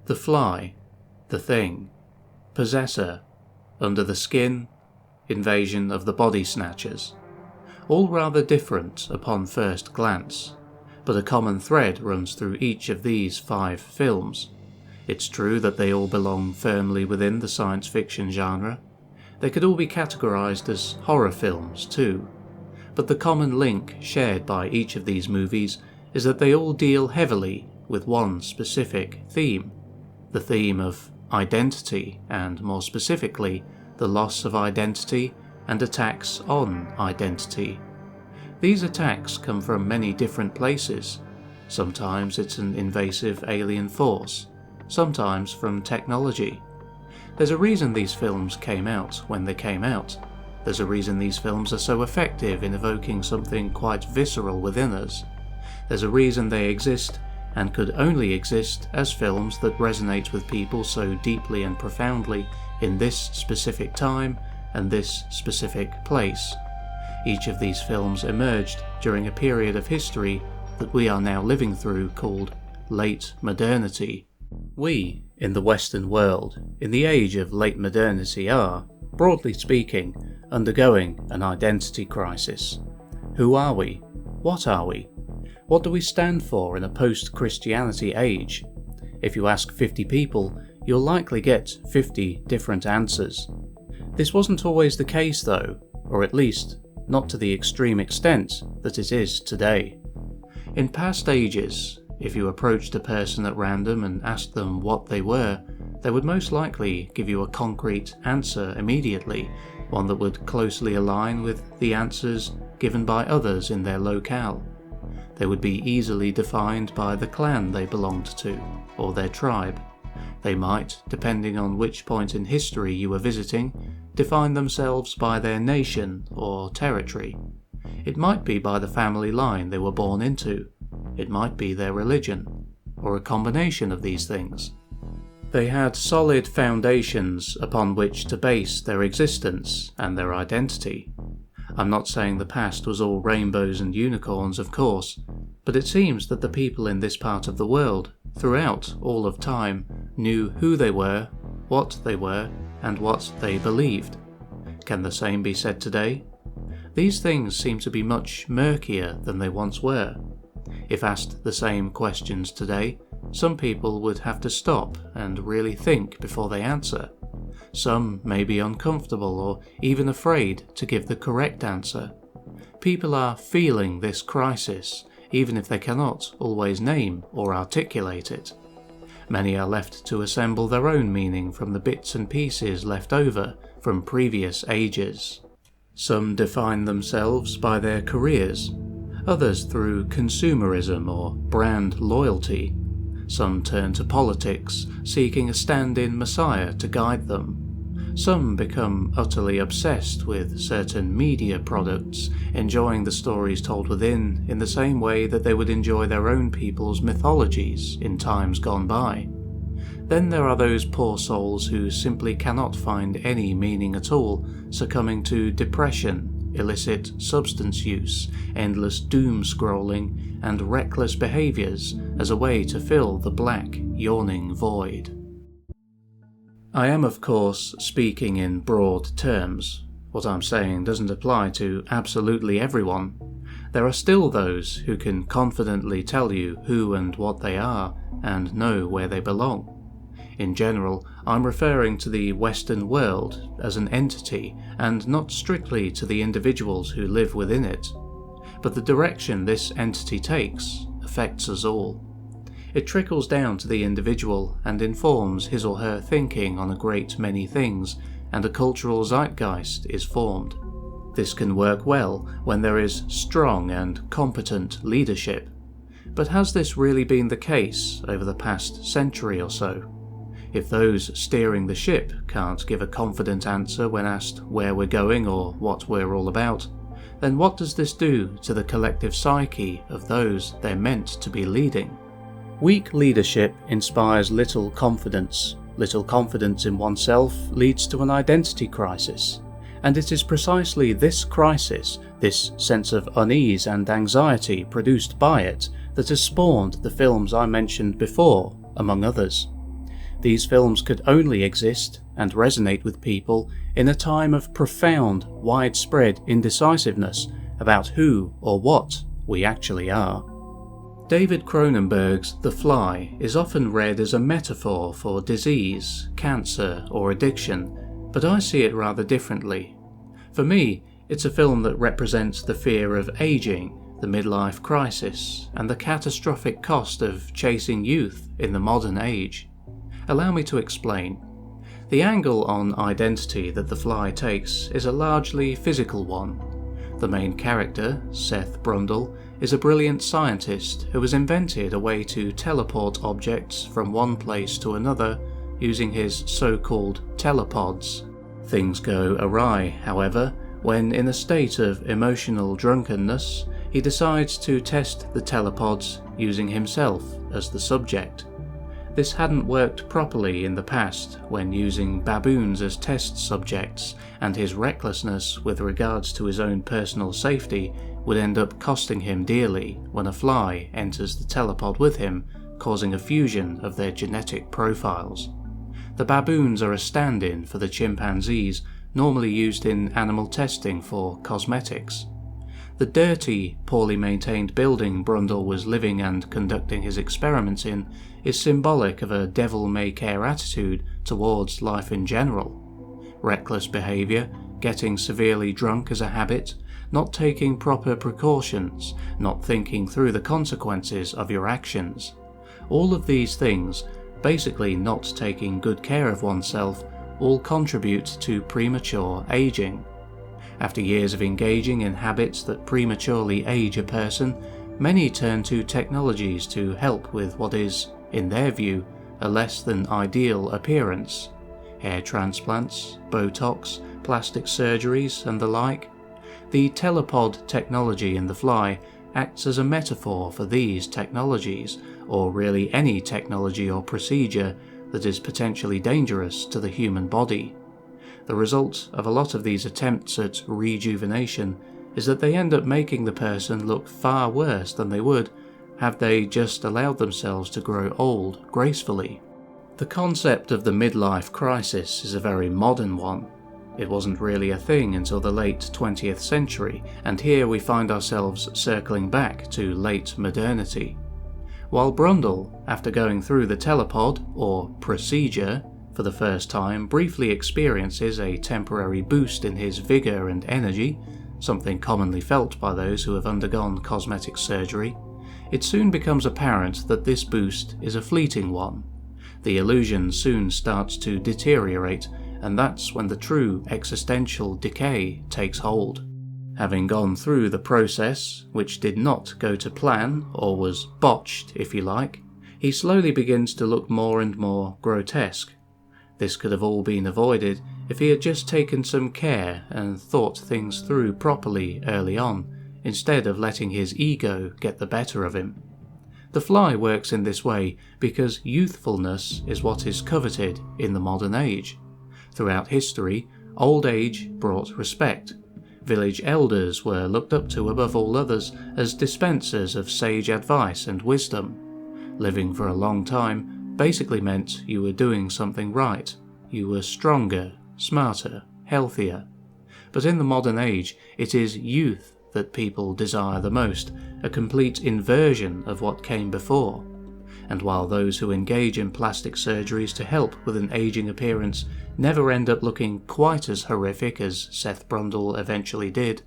The Fly, The Thing, Possessor, Under the Skin, Invasion of the Body Snatchers. All rather different upon first glance, but a common thread runs through each of these 5 films. It's true that they all belong firmly within the science fiction genre. They could all be categorized as horror films too, but the common link shared by each of these movies is that they all deal heavily with one specific theme, the theme of identity, and more specifically, the loss of identity and attacks on identity. These attacks come from many different places. Sometimes it's an invasive alien force, sometimes from technology. There's a reason these films came out when they came out. There's a reason these films are so effective in evoking something quite visceral within us. There's a reason they exist and could only exist as films that resonate with people so deeply and profoundly in this specific time and this specific place. Each of these films emerged during a period of history that we are now living through called late modernity. We, in the Western world, in the age of late modernity are, broadly speaking, undergoing an identity crisis. Who are we? What are we? What do we stand for in a post-Christianity age? If you ask 50 people, you'll likely get 50 different answers. This wasn't always the case though, or at least not to the extreme extent that it is today. In past ages, if you approached a person at random and asked them what they were, they would most likely give you a concrete answer immediately, one that would closely align with the answers given by others in their locale. They would be easily defined by the clan they belonged to, or their tribe. They might, depending on which point in history you were visiting, define themselves by their nation or territory. It might be by the family line they were born into. It might be their religion, or a combination of these things. They had solid foundations upon which to base their existence and their identity. I'm not saying the past was all rainbows and unicorns, of course, but it seems that the people in this part of the world, throughout all of time, knew who they were, what they were, and what they believed. Can the same be said today? These things seem to be much murkier than they once were. If asked the same questions today, some people would have to stop and really think before they answer. Some may be uncomfortable or even afraid to give the correct answer. People are feeling this crisis, even if they cannot always name or articulate it. Many are left to assemble their own meaning from the bits and pieces left over from previous ages. Some define themselves by their careers, others through consumerism or brand loyalty. Some turn to politics, seeking a stand-in messiah to guide them. Some become utterly obsessed with certain media products, enjoying the stories told within in the same way that they would enjoy their own people's mythologies in times gone by. Then there are those poor souls who simply cannot find any meaning at all, succumbing to depression, illicit substance use, endless doom scrolling, and reckless behaviours as a way to fill the black, yawning void. I am, of course, speaking in broad terms. What I'm saying doesn't apply to absolutely everyone. There are still those who can confidently tell you who and what they are, and know where they belong. In general, I'm referring to the Western world as an entity, and not strictly to the individuals who live within it. But the direction this entity takes affects us all. It trickles down to the individual and informs his or her thinking on a great many things, and a cultural zeitgeist is formed. This can work well when there is strong and competent leadership. But has this really been the case over the past century or so? If those steering the ship can't give a confident answer when asked where we're going or what we're all about, then what does this do to the collective psyche of those they're meant to be leading? Weak leadership inspires little confidence. Little confidence in oneself leads to an identity crisis. And it is precisely this crisis, this sense of unease and anxiety produced by it, that has spawned the films I mentioned before, among others. These films could only exist and resonate with people in a time of profound, widespread indecisiveness about who or what we actually are. David Cronenberg's The Fly is often read as a metaphor for disease, cancer, or addiction, but I see it rather differently. For me, it's a film that represents the fear of aging, the midlife crisis, and the catastrophic cost of chasing youth in the modern age. Allow me to explain. The angle on identity that The Fly takes is a largely physical one. The main character, Seth Brundle, is a brilliant scientist who has invented a way to teleport objects from one place to another using his so-called telepods. Things go awry, however, when in a state of emotional drunkenness, he decides to test the telepods using himself as the subject. This hadn't worked properly in the past when using baboons as test subjects, and his recklessness with regards to his own personal safety would end up costing him dearly when a fly enters the telepod with him, causing a fusion of their genetic profiles. The baboons are a stand-in for the chimpanzees normally used in animal testing for cosmetics. The dirty, poorly maintained building Brundle was living and conducting his experiments in is symbolic of a devil-may-care attitude towards life in general. Reckless behaviour, getting severely drunk as a habit, not taking proper precautions, not thinking through the consequences of your actions. All of these things, basically not taking good care of oneself, all contribute to premature aging. After years of engaging in habits that prematurely age a person, many turn to technologies to help with what is, in their view, a less than ideal appearance. Hair transplants, Botox, plastic surgeries, and the like. The telepod technology in The Fly acts as a metaphor for these technologies, or really any technology or procedure that is potentially dangerous to the human body. The result of a lot of these attempts at rejuvenation is that they end up making the person look far worse than they would have they just allowed themselves to grow old gracefully. The concept of the midlife crisis is a very modern one. It wasn't really a thing until the late 20th century, and here we find ourselves circling back to late modernity. While Brundle, after going through the telepod, or procedure, for the first time briefly experiences a temporary boost in his vigour and energy, something commonly felt by those who have undergone cosmetic surgery, it soon becomes apparent that this boost is a fleeting one. The illusion soon starts to deteriorate, and that's when the true existential decay takes hold. Having gone through the process, which did not go to plan, or was botched if you like, he slowly begins to look more and more grotesque. This could have all been avoided if he had just taken some care and thought things through properly early on, instead of letting his ego get the better of him. The Fly works in this way because youthfulness is what is coveted in the modern age. Throughout history, old age brought respect. Village elders were looked up to above all others as dispensers of sage advice and wisdom. Living for a long time basically meant you were doing something right. You were stronger, smarter, healthier. But in the modern age, it is youth that people desire the most, a complete inversion of what came before. And while those who engage in plastic surgeries to help with an aging appearance never end up looking quite as horrific as Seth Brundle eventually did,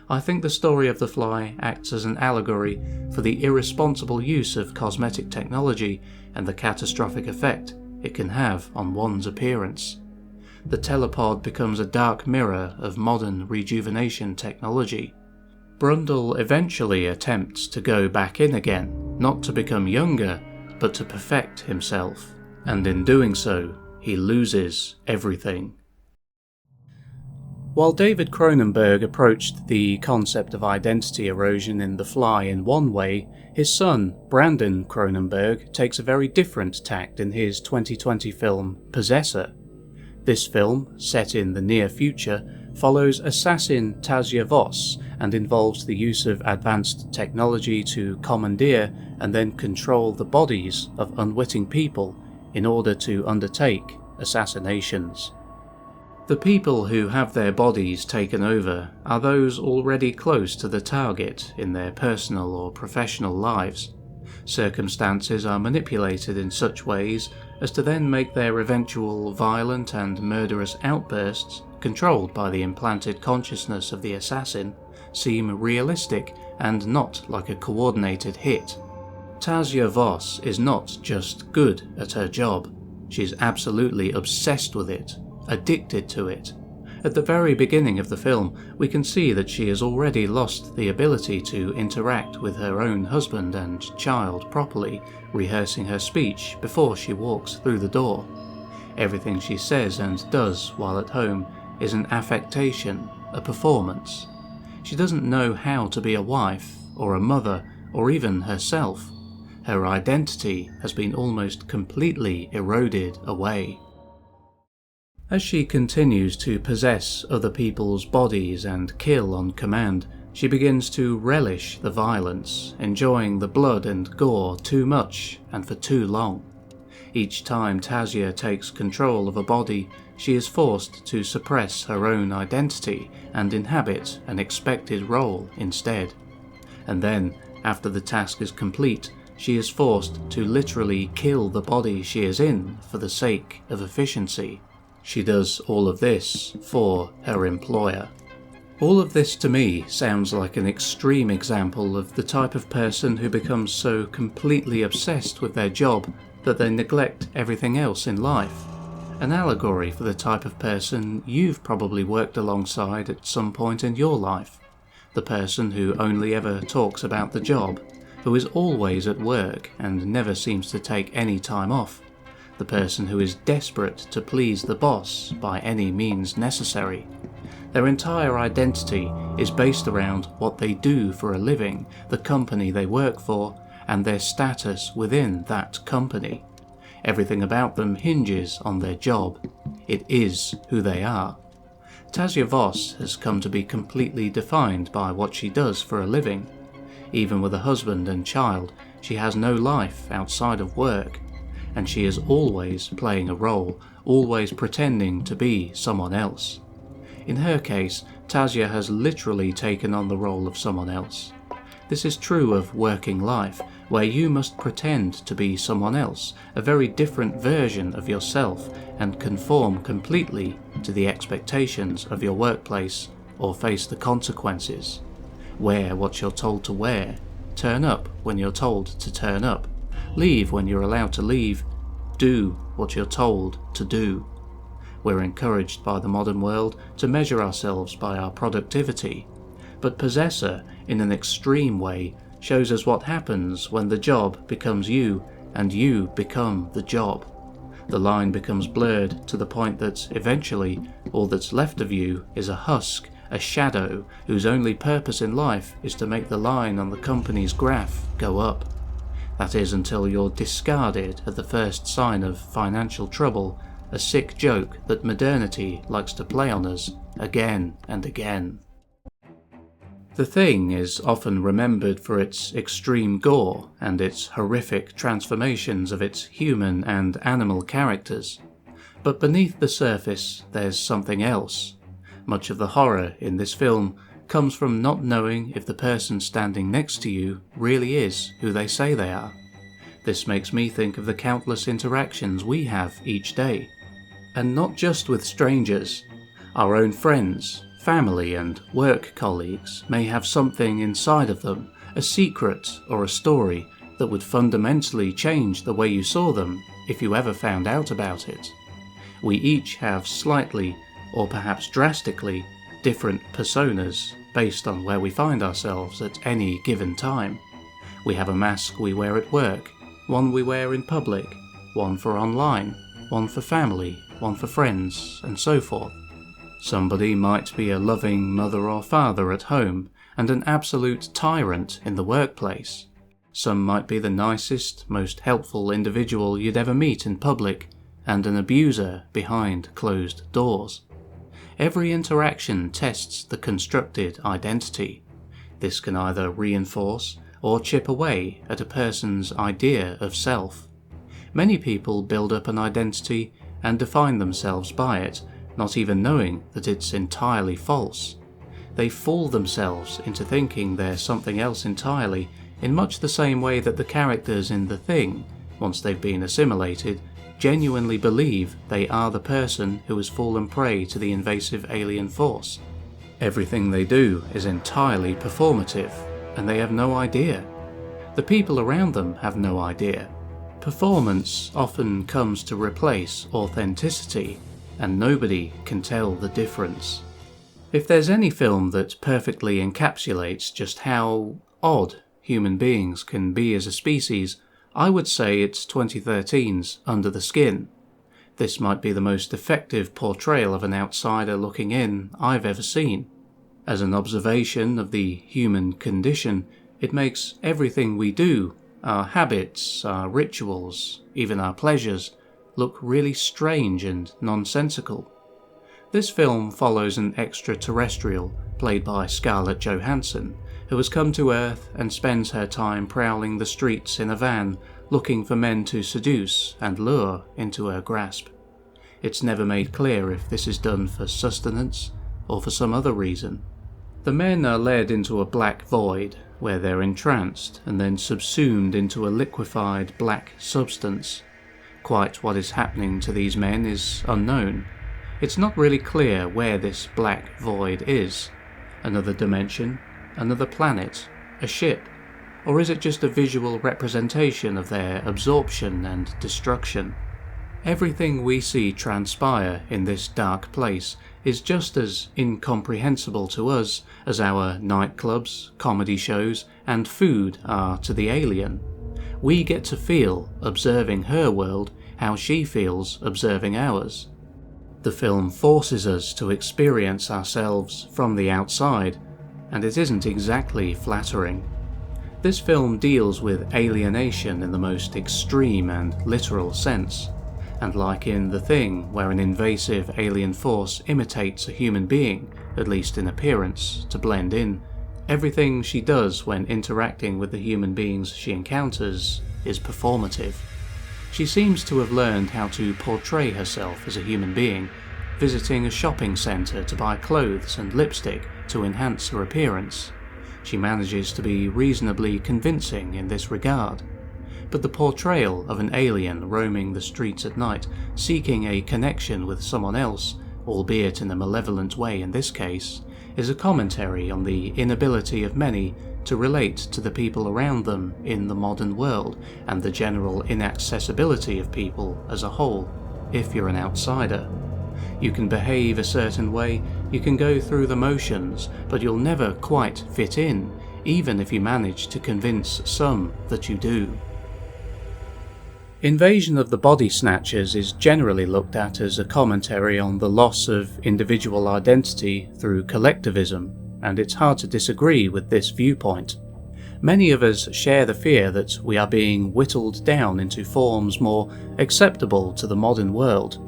I think the story of The Fly acts as an allegory for the irresponsible use of cosmetic technology and the catastrophic effect it can have on one's appearance. The telepod becomes a dark mirror of modern rejuvenation technology. Brundle eventually attempts to go back in again, not to become younger, but to perfect himself, and in doing so, he loses everything. While David Cronenberg approached the concept of identity erosion in The Fly in one way, his son, Brandon Cronenberg, takes a very different tact in his 2020 film Possessor. This film, set in the near future, follows assassin Tasia Voss and involves the use of advanced technology to commandeer and then control the bodies of unwitting people in order to undertake assassinations. The people who have their bodies taken over are those already close to the target in their personal or professional lives. Circumstances are manipulated in such ways as to then make their eventual violent and murderous outbursts, controlled by the implanted consciousness of the assassin, seem realistic and not like a coordinated hit. Tasia Voss is not just good at her job, she's absolutely obsessed with it, addicted to it. At the very beginning of the film, we can see that she has already lost the ability to interact with her own husband and child properly, rehearsing her speech before she walks through the door. Everything she says and does while at home is an affectation, a performance. She doesn't know how to be a wife, or a mother, or even herself. Her identity has been almost completely eroded away. As she continues to possess other people's bodies and kill on command, she begins to relish the violence, enjoying the blood and gore too much and for too long. Each time Tasia takes control of a body, she is forced to suppress her own identity and inhabit an expected role instead. And then, after the task is complete, she is forced to literally kill the body she is in for the sake of efficiency. She does all of this for her employer. All of this to me sounds like an extreme example of the type of person who becomes so completely obsessed with their job that they neglect everything else in life. An allegory for the type of person you've probably worked alongside at some point in your life. The person who only ever talks about the job, who is always at work and never seems to take any time off. The person who is desperate to please the boss by any means necessary. Their entire identity is based around what they do for a living, the company they work for, and their status within that company. Everything about them hinges on their job. It is who they are. Tasia Voss has come to be completely defined by what she does for a living. Even with a husband and child, she has no life outside of work. And she is always playing a role, always pretending to be someone else. In her case, Tasia has literally taken on the role of someone else. This is true of working life, where you must pretend to be someone else, a very different version of yourself, and conform completely to the expectations of your workplace, or face the consequences. Wear what you're told to wear, turn up when you're told to turn up, leave when you're allowed to leave, do what you're told to do. We're encouraged by the modern world to measure ourselves by our productivity, but Possessor, in an extreme way, shows us what happens when the job becomes you and you become the job. The line becomes blurred to the point that eventually all that's left of you is a husk, a shadow whose only purpose in life is to make the line on the company's graph go up. That is until you're discarded at the first sign of financial trouble, a sick joke that modernity likes to play on us again and again. The Thing is often remembered for its extreme gore and its horrific transformations of its human and animal characters. But beneath the surface, there's something else. Much of the horror in this film comes from not knowing if the person standing next to you really is who they say they are. This makes me think of the countless interactions we have each day. And not just with strangers. Our own friends, family and work colleagues may have something inside of them, a secret or a story that would fundamentally change the way you saw them if you ever found out about it. We each have slightly, or perhaps drastically, different personas based on where we find ourselves at any given time. We have a mask we wear at work, one we wear in public, one for online, one for family, one for friends, and so forth. Somebody might be a loving mother or father at home and an absolute tyrant in the workplace. Some might be the nicest, most helpful individual you'd ever meet in public, and an abuser behind closed doors. Every interaction tests the constructed identity. This can either reinforce or chip away at a person's idea of self. Many people build up an identity and define themselves by it, not even knowing that it's entirely false. They fool themselves into thinking they're something else entirely, in much the same way that the characters in The Thing, once they've been assimilated, genuinely believe they are the person who has fallen prey to the invasive alien force. Everything they do is entirely performative, and they have no idea. The people around them have no idea. Performance often comes to replace authenticity, and nobody can tell the difference. If there's any film that perfectly encapsulates just how odd human beings can be as a species, I would say it's 2013's Under the Skin. This might be the most effective portrayal of an outsider looking in I've ever seen. As an observation of the human condition, it makes everything we do, our habits, our rituals, even our pleasures, look really strange and nonsensical. This film follows an extraterrestrial, played by Scarlett Johansson, who has come to Earth and spends her time prowling the streets in a van, looking for men to seduce and lure into her grasp. It's never made clear if this is done for sustenance or for some other reason. The men are led into a black void, where they're entranced and then subsumed into a liquefied black substance. Quite what is happening to these men is unknown. It's not really clear where this black void is. Another dimension, another planet, a ship, or is it just a visual representation of their absorption and destruction? Everything we see transpire in this dark place is just as incomprehensible to us as our nightclubs, comedy shows, and food are to the alien. We get to feel, observing her world, how she feels observing ours. The film forces us to experience ourselves from the outside, and it isn't exactly flattering. This film deals with alienation in the most extreme and literal sense, and like in The Thing, where an invasive alien force imitates a human being, at least in appearance, to blend in, everything she does when interacting with the human beings she encounters is performative. She seems to have learned how to portray herself as a human being, visiting a shopping centre to buy clothes and lipstick to enhance her appearance. She manages to be reasonably convincing in this regard. But the portrayal of an alien roaming the streets at night, seeking a connection with someone else, albeit in a malevolent way in this case, is a commentary on the inability of many to relate to the people around them in the modern world, and the general inaccessibility of people as a whole, if you're an outsider. You can behave a certain way, you can go through the motions, but you'll never quite fit in, even if you manage to convince some that you do. Invasion of the Body Snatchers is generally looked at as a commentary on the loss of individual identity through collectivism, and it's hard to disagree with this viewpoint. Many of us share the fear that we are being whittled down into forms more acceptable to the modern world.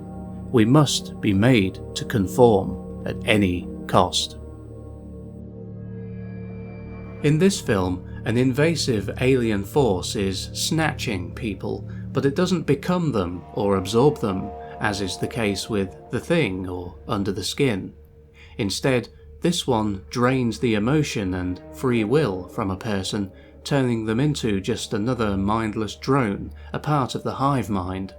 We must be made to conform at any cost. In this film, an invasive alien force is snatching people, but it doesn't become them or absorb them, as is the case with The Thing or Under the Skin. Instead, this one drains the emotion and free will from a person, turning them into just another mindless drone, a part of the hive mind.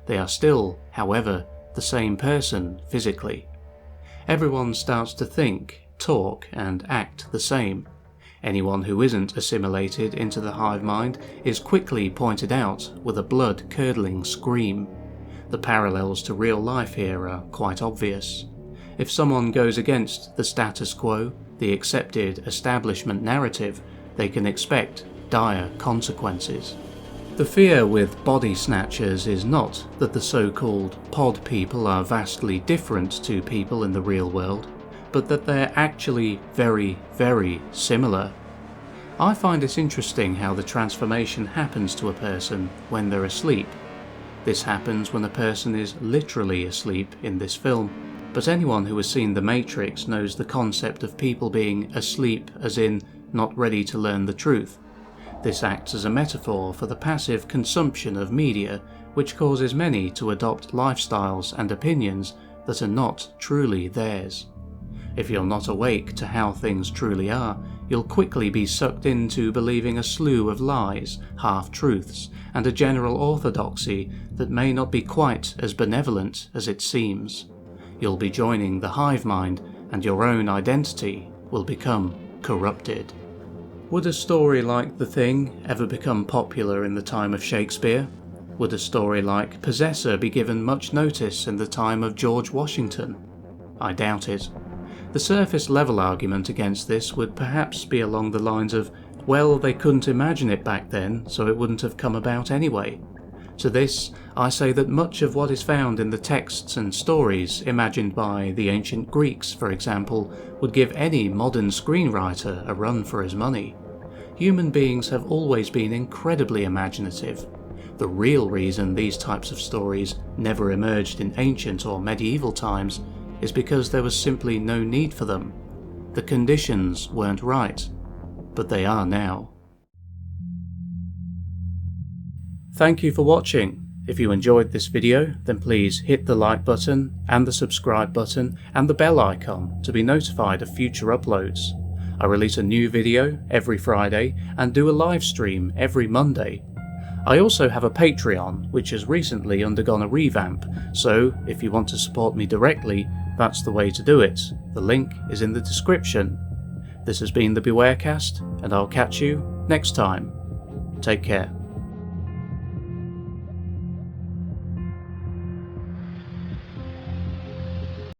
They are still, however, the same person physically. Everyone starts to think, talk, and act the same. Anyone who isn't assimilated into the hive mind is quickly pointed out with a blood-curdling scream. The parallels to real life here are quite obvious. If someone goes against the status quo, the accepted establishment narrative, they can expect dire consequences. The fear with Body Snatchers is not that the so-called pod people are vastly different to people in the real world, but that they're actually very, very similar. I find it interesting how the transformation happens to a person when they're asleep. This happens when a person is literally asleep in this film, but anyone who has seen The Matrix knows the concept of people being asleep as in not ready to learn the truth. This acts as a metaphor for the passive consumption of media, which causes many to adopt lifestyles and opinions that are not truly theirs. If you're not awake to how things truly are, you'll quickly be sucked into believing a slew of lies, half-truths, and a general orthodoxy that may not be quite as benevolent as it seems. You'll be joining the hive mind, and your own identity will become corrupted. Would a story like The Thing ever become popular in the time of Shakespeare? Would a story like Possessor be given much notice in the time of George Washington? I doubt it. The surface level argument against this would perhaps be along the lines of, well, they couldn't imagine it back then, so it wouldn't have come about anyway. To this, I say that much of what is found in the texts and stories imagined by the ancient Greeks, for example, would give any modern screenwriter a run for his money. Human beings have always been incredibly imaginative. The real reason these types of stories never emerged in ancient or medieval times is because there was simply no need for them. The conditions weren't right, but they are now. Thank you for watching. If you enjoyed this video, then please hit the like button and the subscribe button and the bell icon to be notified of future uploads. I release a new video every Friday and do a live stream every Monday. I also have a Patreon, which has recently undergone a revamp, so if you want to support me directly, that's the way to do it. The link is in the description. This has been the Bewarecast, and I'll catch you next time. Take care.